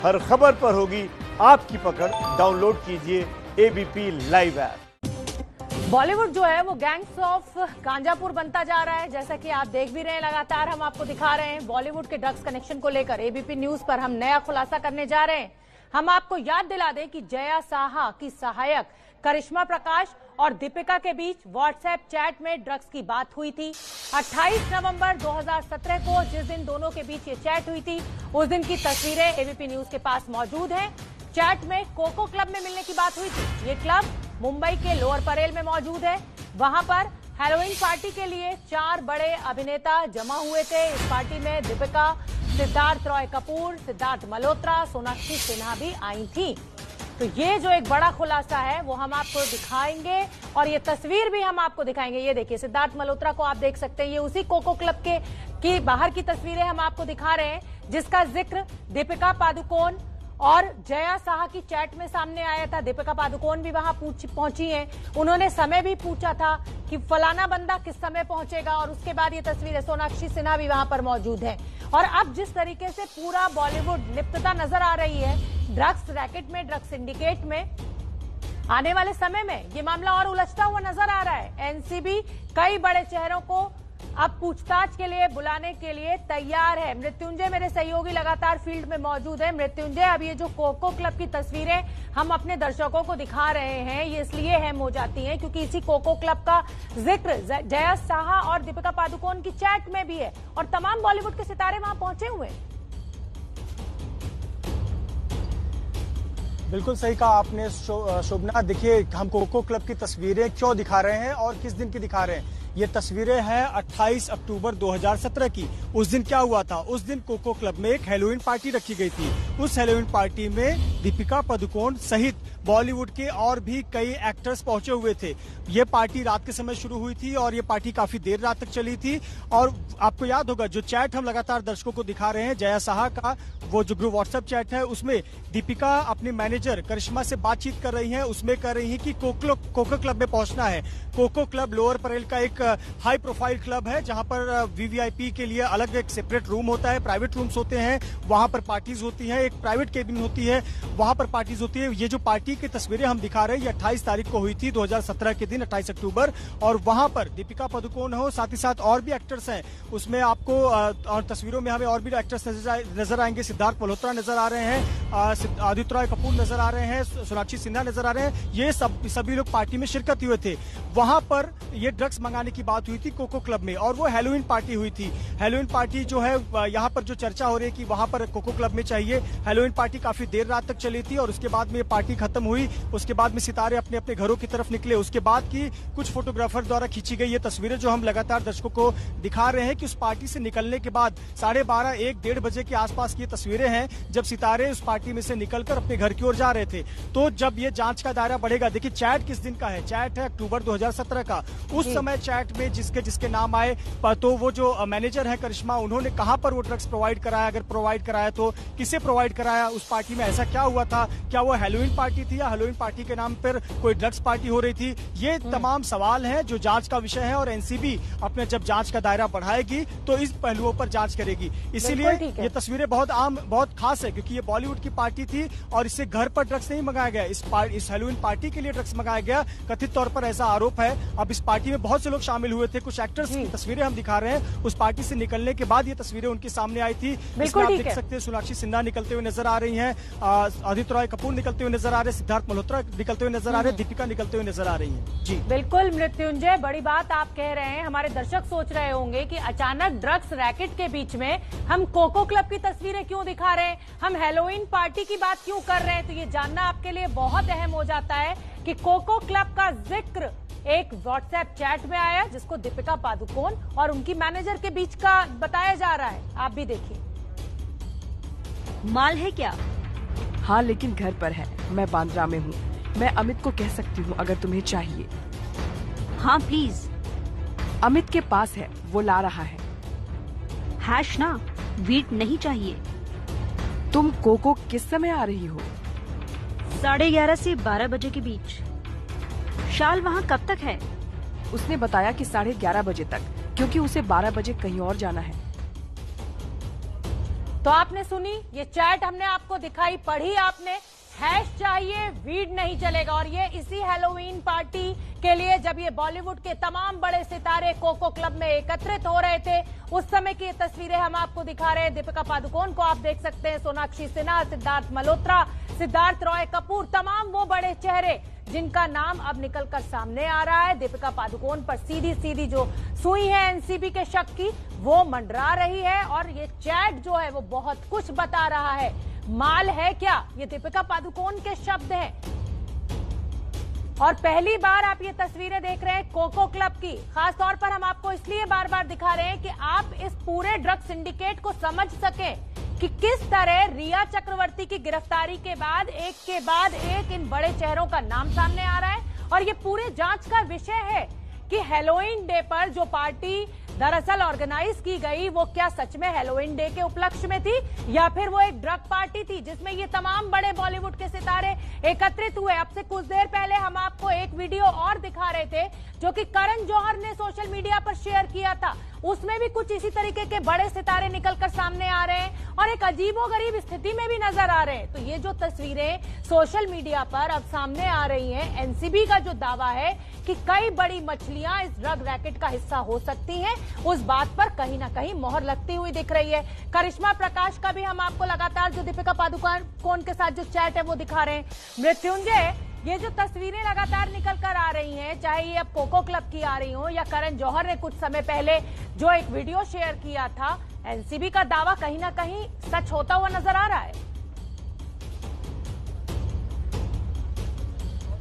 हर खबर पर होगी आपकी पकड़। डाउनलोड कीजिए एबीपी लाइव ऐप। बॉलीवुड जो है वो गैंग्स ऑफ गांजापुर बनता जा रहा है। जैसा कि आप देख भी रहे हैं, लगातार हम आपको दिखा रहे हैं बॉलीवुड के ड्रग्स कनेक्शन को लेकर एबीपी न्यूज पर हम नया खुलासा करने जा रहे हैं। हम आपको याद दिला दें कि जया साहा की सहायक करिश्मा प्रकाश और दीपिका के बीच व्हाट्सएप चैट में ड्रग्स की बात हुई थी। 28 नवंबर 2017 को जिस दिन दोनों के बीच ये चैट हुई थी, उस दिन की तस्वीरें एबीपी न्यूज के पास मौजूद हैं। चैट में कोको क्लब में मिलने की बात हुई थी। ये क्लब मुंबई के लोअर परेल में मौजूद है। वहां पर हैलोवीन पार्टी के लिए 4 बड़े अभिनेता जमा हुए थे। इस पार्टी में दीपिका, सिद्धार्थ रॉय कपूर, सिद्धार्थ मल्होत्रा, सोनाक्षी सिन्हा भी आई थी। तो ये जो एक बड़ा खुलासा है वो हम आपको दिखाएंगे और ये तस्वीर भी हम आपको दिखाएंगे। ये देखिए, सिद्धार्थ मल्होत्रा को आप देख सकते हैं। ये उसी कोको क्लब की बाहर की तस्वीरें हम आपको दिखा रहे हैं, जिसका जिक्र दीपिका पादुकोण और जया साहा की चैट में सामने आया था। दीपिका पादुकोण भी वहां पहुंची हैं। उन्होंने समय भी पूछा था कि फलाना बंदा किस समय पहुंचेगा, और उसके बाद ये तस्वीरें सोनाक्षी सिन्हा भी वहां पर मौजूद है। और अब जिस तरीके से पूरा बॉलीवुड लिप्तता नजर आ रही है ड्रग्स रैकेट में, ड्रग्स सिंडिकेट में, आने वाले समय में ये मामला और उलझता हुआ नजर आ रहा है। एनसीबी कई बड़े चेहरों को अब पूछताछ के लिए बुलाने के लिए तैयार है। मृत्युंजय मेरे सहयोगी लगातार फील्ड में मौजूद है। मृत्युंजय, अब ये जो कोको क्लब की तस्वीरें हम अपने दर्शकों को दिखा रहे हैं, ये इसलिए अहम हो जाती हैं क्योंकि इसी कोको क्लब का जिक्र जया साहा और दीपिका पादुकोण की चैट में भी है और तमाम बॉलीवुड के सितारे वहां पहुंचे हुए हैं। बिल्कुल सही कहा आपने शोभना। देखिए, हम कोको क्लब की तस्वीरें क्यों दिखा रहे हैं और किस दिन की दिखा रहे हैं। ये तस्वीरें हैं 28 अक्टूबर 2017 की। उस दिन क्या हुआ था? उस दिन कोको क्लब में एक हैलोवीन पार्टी रखी गई थी। उस हैलोवीन पार्टी में दीपिका पादुकोण सहित बॉलीवुड के और भी कई एक्टर्स पहुंचे हुए थे। ये पार्टी रात के समय शुरू हुई थी और ये पार्टी काफी देर रात तक चली थी। और आपको याद होगा, जो चैट हम लगातार दर्शकों को दिखा रहे हैं, जया साहा का वो जो ग्रुप व्हाट्सएप चैट है, उसमें दीपिका अपनी मैनेजर करिश्मा से बातचीत कर रही हैं। उसमें कह रही हैं कि कोको क्लब में पहुंचना है। कोको क्लब लोअर परेल का एक हाई प्रोफाइल क्लब है, जहां पर वीवीआईपी के लिए अलग एक सेपरेट रूम होता है, प्राइवेट रूम्स होते हैं, वहां पर पार्टीज होती हैं, एक प्राइवेट केबिन होती है, वहां पर पार्टीज होती है। ये जो पार्टी की तस्वीरें हम दिखा रहे हैं, ये 28 तारीख को हुई थी, 2017 के दिन 28 अक्टूबर। और वहां पर दीपिका पादुकोण हो, साथ ही साथ और भी एक्टर्स हैं। उसमें आपको और तस्वीरों में हमें और भी एक्टर्स नजर आएंगे। सिद्धार्थ मल्होत्रा नजर आ रहे हैं, आदित्य रॉय कपूर नजर आ रहे हैं, सोनाक्षी सिन्हा नजर आ रहे हैं। ये सभी लोग पार्टी में शिरकत हुए थे। वहां पर ये ड्रग्स मंगाने की बात हुई थी कोको क्लब में, और वो हैलोवीन पार्टी हुई थी। हैलोवीन पार्टी जो है, यहाँ पर जो चर्चा हो रही है कि वहां पर कोको क्लब में चाहिए। हैलोवीन पार्टी काफी देर रात तक चली थी और उसके बाद में ये पार्टी खत्म हुई। उसके बाद में सितारे अपने अपने घरों की तरफ निकले। उसके बाद की कुछ फोटोग्राफर द्वारा खींची गई ये तस्वीरें जो हम लगातार दर्शकों को दिखा रहे हैं कि उस पार्टी से निकलने के बाद 12:30, 1-1:30 बजे के आसपास की तस्वीरें हैं, जब सितारे उस पार्टी में से निकलकर अपने घर की ओर जा रहे थे। तो जब ये जांच का दायरा बढ़ेगा, देखिए चैट किस दिन का है? चैट है अक्टूबर 2017 का। उस समय चैट में जिसके नाम आए, तो वो जो मैनेजर है करिश्मा, उन्होंने कहां पर वो ड्रग्स प्रोवाइड कराया, अगर प्रोवाइड कराया तो किसे प्रोवाइड कराया, उस पार्टी में ऐसा क्या हुआ था, क्या वो हैलोवीन पार्टी थी या हैलोवीन पार्टी के नाम पर कोई ड्रग्स पार्टी हो रही थी? ये तमाम सवाल हैं जो जांच का विषय है और एनसीबी अपने जब जांच का दायरा बढ़ाएगी तो इस पहलुओं पर जांच करेगी। इसीलिए ये तस्वीरें बहुत आम, बहुत खास है, क्योंकि ये बॉलीवुड की पार्टी थी और इससे घर पर ड्रग्स नहीं मंगाया गया। इस हैलोवीन पार्टी के लिए ड्रग्स मंगाया गया, कथित तौर पर ऐसा आरोप है। अब इस पार्टी में बहुत से लोग शामिल हुए थे, कुछ एक्टर्स की तस्वीरें हम दिखा रहे हैं। उस पार्टी से निकलने के बाद ये तस्वीरें उनके सामने आई थी। इसमें आप देख सकते हैं सोनाक्षी सिन्हा निकलते हुए नजर आ रही हैं, आदित्य रॉय कपूर निकलते हुए नजर आ रहे हैं, सिद्धार्थ मल्होत्रा निकलते हुए नजर आ रहे हैं, दीपिका निकलते हुए नजर आ रही है। जी बिल्कुल मृत्युंजय, बड़ी बात आप कह रहे हैं। हमारे दर्शक सोच रहे होंगे कि अचानक ड्रग्स रैकेट के बीच में हम कोको क्लब की तस्वीरें क्यों दिखा रहे हैं, हम हैलोवीन पार्टी की बात क्यों कर रहे हैं। तो ये जानना आपके लिए बहुत अहम हो जाता है कि कोको क्लब का जिक्र एक व्हाट्सएप चैट में आया, जिसको दीपिका पादुकोण और उनकी मैनेजर के बीच का बताया जा रहा है। आप भी देखिए। माल है क्या? हाँ, लेकिन घर पर है। मैं बांद्रा में हूँ। मैं अमित को कह सकती हूँ अगर तुम्हें चाहिए। हाँ प्लीज। अमित के पास है, वो ला रहा है। हैश ना, वीट नहीं चाहिए। तुम कोको किस समय आ रही हो? 11:30 से 12 बजे के बीच। शाल वहाँ कब तक है? उसने बताया कि 11:30 बजे तक, क्योंकि उसे 12 बजे कहीं और जाना है। तो आपने सुनी ये चैट, हमने आपको दिखाई, पढ़ी आपने। हैश चाहिए, वीड नहीं चलेगा। और ये इसी हैलोवीन पार्टी के लिए जब ये बॉलीवुड के तमाम बड़े सितारे कोको क्लब में एकत्रित हो रहे थे, उस समय की ये तस्वीरें हम आपको दिखा रहे हैं। दीपिका पादुकोण को आप देख सकते हैं, सोनाक्षी सिन्हा, सिद्धार्थ मल्होत्रा, सिद्धार्थ रॉय कपूर, तमाम वो बड़े चेहरे जिनका नाम अब निकलकर सामने आ रहा है। दीपिका पादुकोण पर सीधी सीधी जो सुई है एनसीबी के शक की, वो मंडरा रही है। और ये चैट जो है वो बहुत कुछ बता रहा है। माल है क्या, ये दीपिका पादुकोण के शब्द हैं। और पहली बार आप ये तस्वीरें देख रहे हैं कोको क्लब की। खास तौर पर हम आपको इसलिए बार बार दिखा रहे हैं कि आप इस पूरे ड्रग सिंडिकेट को समझ सकें कि किस तरह रिया चक्रवर्ती की गिरफ्तारी के बाद एक इन बड़े चेहरों का नाम सामने आ रहा है। और ये पूरे जांच का विषय है कि हैलोवीन डे पर जो पार्टी दरअसल ऑर्गेनाइज की गई, वो क्या सच में हैलोवीन डे के उपलक्ष्य में थी या फिर वो एक ड्रग पार्टी थी जिसमें ये तमाम बड़े बॉलीवुड के सितारे एकत्रित हुए। अब से कुछ देर पहले हम आपको एक वीडियो और दिखा रहे थे जो कि करण जौहर ने सोशल मीडिया पर शेयर किया था। उसमें भी कुछ इसी तरीके के बड़े सितारे निकलकर सामने आ रहे हैं और एक अजीबोगरीब स्थिति में भी नजर आ रहे हैं। तो ये जो तस्वीरें सोशल मीडिया पर अब सामने आ रही हैं, एनसीबी का जो दावा है कि कई बड़ी मछलियां इस ड्रग रैकेट का हिस्सा हो सकती हैं, उस बात पर कहीं ना कहीं मोहर लगती हुई दिख रही है। करिश्मा प्रकाश का भी हम आपको लगातार जो दीपिका पादुकोण के साथ जो चैट है वो दिखा रहे हैं। मृत्युंजय, ये जो तस्वीरें लगातार निकल कर आ रही हैं, चाहे ये अब कोको क्लब की आ रही हो या करण जौहर ने कुछ समय पहले जो एक वीडियो शेयर किया था, एनसीबी का दावा कहीं ना कहीं सच होता हुआ नजर आ रहा है।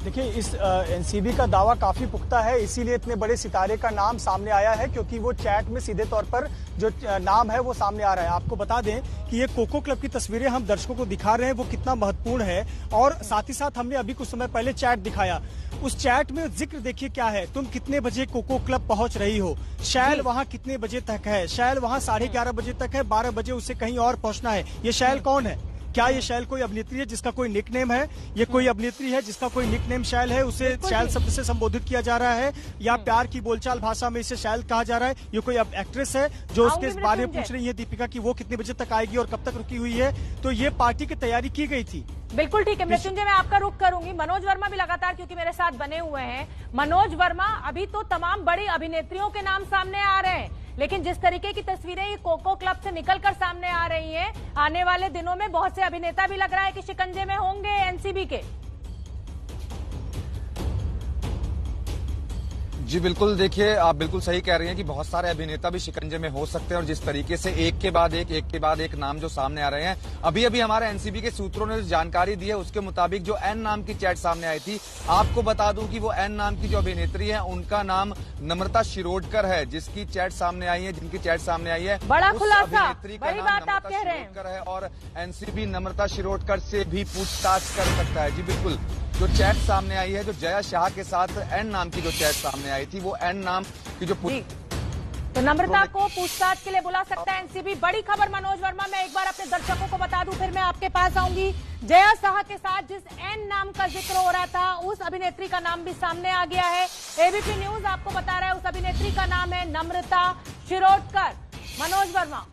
देखिए, इस एनसीबी का दावा काफी पुख्ता है, इसीलिए इतने बड़े सितारे का नाम सामने आया है, क्योंकि वो चैट में सीधे तौर पर जो नाम है वो सामने आ रहा है। आपको बता दें कि ये कोको क्लब की तस्वीरें हम दर्शकों को दिखा रहे हैं, वो कितना महत्वपूर्ण है। और साथ ही साथ हमने अभी कुछ समय पहले चैट दिखाया, उस चैट में जिक्र देखिए क्या है, तुम कितने बजे कोको क्लब पहुंच रही हो, शैल वहां कितने बजे तक है, शैल वहां 11:30 बजे तक है, 12 बजे उसे कहीं और पहुंचना है। ये शैल कौन है? क्या ये शैल कोई अभिनेत्री है जिसका कोई निकनेम है? ये कोई अभिनेत्री है जिसका कोई निकनेम शैल है, उसे शैल शब्द से संबोधित किया जा रहा है, या प्यार की बोलचाल भाषा में इसे शैल कहा जा रहा है? ये कोई अब एक्ट्रेस है जो उसके बारे में पूछ रही है दीपिका कि वो कितने बजे तक आएगी और कब तक रुकी हुई है? तो ये पार्टी की तैयारी की गई थी। बिल्कुल ठीक है मृत्युंजय, मैं आपका रुख करूंगी। मनोज वर्मा भी लगातार क्योंकि मेरे साथ बने हुए हैं। मनोज वर्मा, अभी तो तमाम बड़ी अभिनेत्रियों के नाम सामने आ रहे हैं, लेकिन जिस तरीके की तस्वीरें ये कोको क्लब से निकलकर सामने आ रही हैं, आने वाले दिनों में बहुत से अभिनेता भी लग रहा है कि शिकंजे में होंगे एनसीबी के। जी बिल्कुल, देखिए आप बिल्कुल सही कह रही हैं कि बहुत सारे अभिनेता भी शिकंजे में हो सकते हैं। और जिस तरीके से एक के बाद एक नाम जो सामने आ रहे हैं, अभी अभी हमारे एनसीबी के सूत्रों ने जो जानकारी दी है उसके मुताबिक जो एन नाम की चैट सामने आई थी, आपको बता दूं कि वो एन नाम की जो अभिनेत्री है उनका नाम नम्रता शिरोडकर है, जिसकी चैट सामने आई है, जिनकी चैट सामने आई है। बड़ा खुलासा, अभिनेत्री का नाम नम्रता शिरोडकर है और एनसीबी नम्रता शिरोडकर से भी पूछताछ कर सकता है। जी बिल्कुल, जो चैट सामने आई है, जो जया शाह के साथ एन नाम की जो चैट सामने आई थी, वो एन नाम की जो तो नम्रता को पूछताछ के लिए बुला सकता है एनसीबी। बड़ी खबर मनोज वर्मा, मैं एक बार अपने दर्शकों को बता दूं, फिर मैं आपके पास आऊंगी। जया शाह के साथ जिस एन नाम का जिक्र हो रहा था, उस अभिनेत्री का नाम भी सामने आ गया है। एबीपी न्यूज आपको बता रहा है उस अभिनेत्री का नाम है नम्रता शिरोडकर। मनोज वर्मा,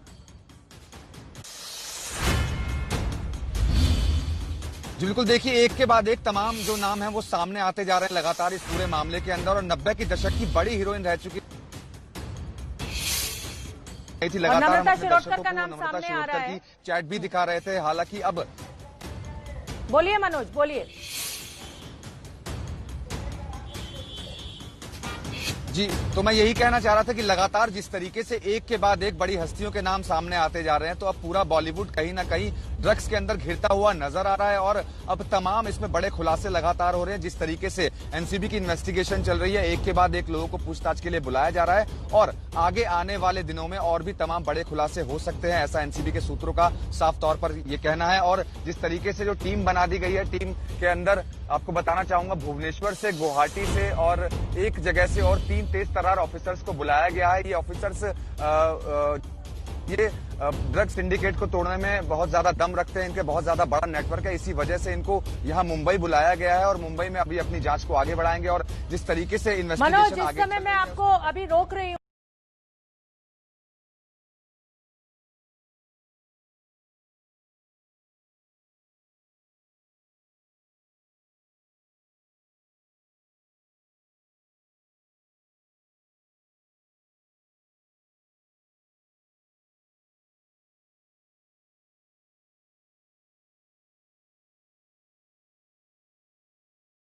जी बिल्कुल, देखिए एक के बाद एक तमाम जो नाम है वो सामने आते जा रहे हैं लगातार इस पूरे मामले के अंदर। और 90 के दशक की बड़ी हीरोइन रह चुकी थी, लगातार नम्रता शिरोडकर का नाम सामने आ रहा है। चैट भी दिखा रहे थे, हालांकि अब बोलिए मनोज, बोलिए। जी, तो मैं यही कहना चाह रहा था कि लगातार जिस तरीके से एक के बाद एक बड़ी हस्तियों के नाम सामने आते जा रहे हैं, तो अब पूरा बॉलीवुड कहीं ना कहीं ड्रग्स के अंदर घिरता हुआ नजर आ रहा है। और अब तमाम इसमें बड़े खुलासे लगातार हो रहे हैं। जिस तरीके से एनसीबी की इन्वेस्टिगेशन चल रही है, एक के बाद एक लोगों को पूछताछ के लिए बुलाया जा रहा है और आगे आने वाले दिनों में और भी तमाम बड़े खुलासे हो सकते हैं, ऐसा एनसीबी के सूत्रों का साफ तौर पर यह कहना है। और जिस तरीके से जो टीम बना दी गई है, टीम के अंदर आपको बताना चाहूंगा भुवनेश्वर से, गुवाहाटी से और एक जगह से और 3 तेज तर्रार ऑफिसर्स को बुलाया गया है। ये ऑफिसर्स ये ड्रग सिंडिकेट को तोड़ने में बहुत ज्यादा दम रखते हैं, इनके बहुत ज्यादा बड़ा नेटवर्क है, इसी वजह से इनको यहाँ मुंबई बुलाया गया है और मुंबई में अभी अपनी जांच को आगे बढ़ाएंगे। और जिस तरीके से इन्वेस्टिगेशन मनोज, इस समय मैं आपको अभी रोक रही हूँ।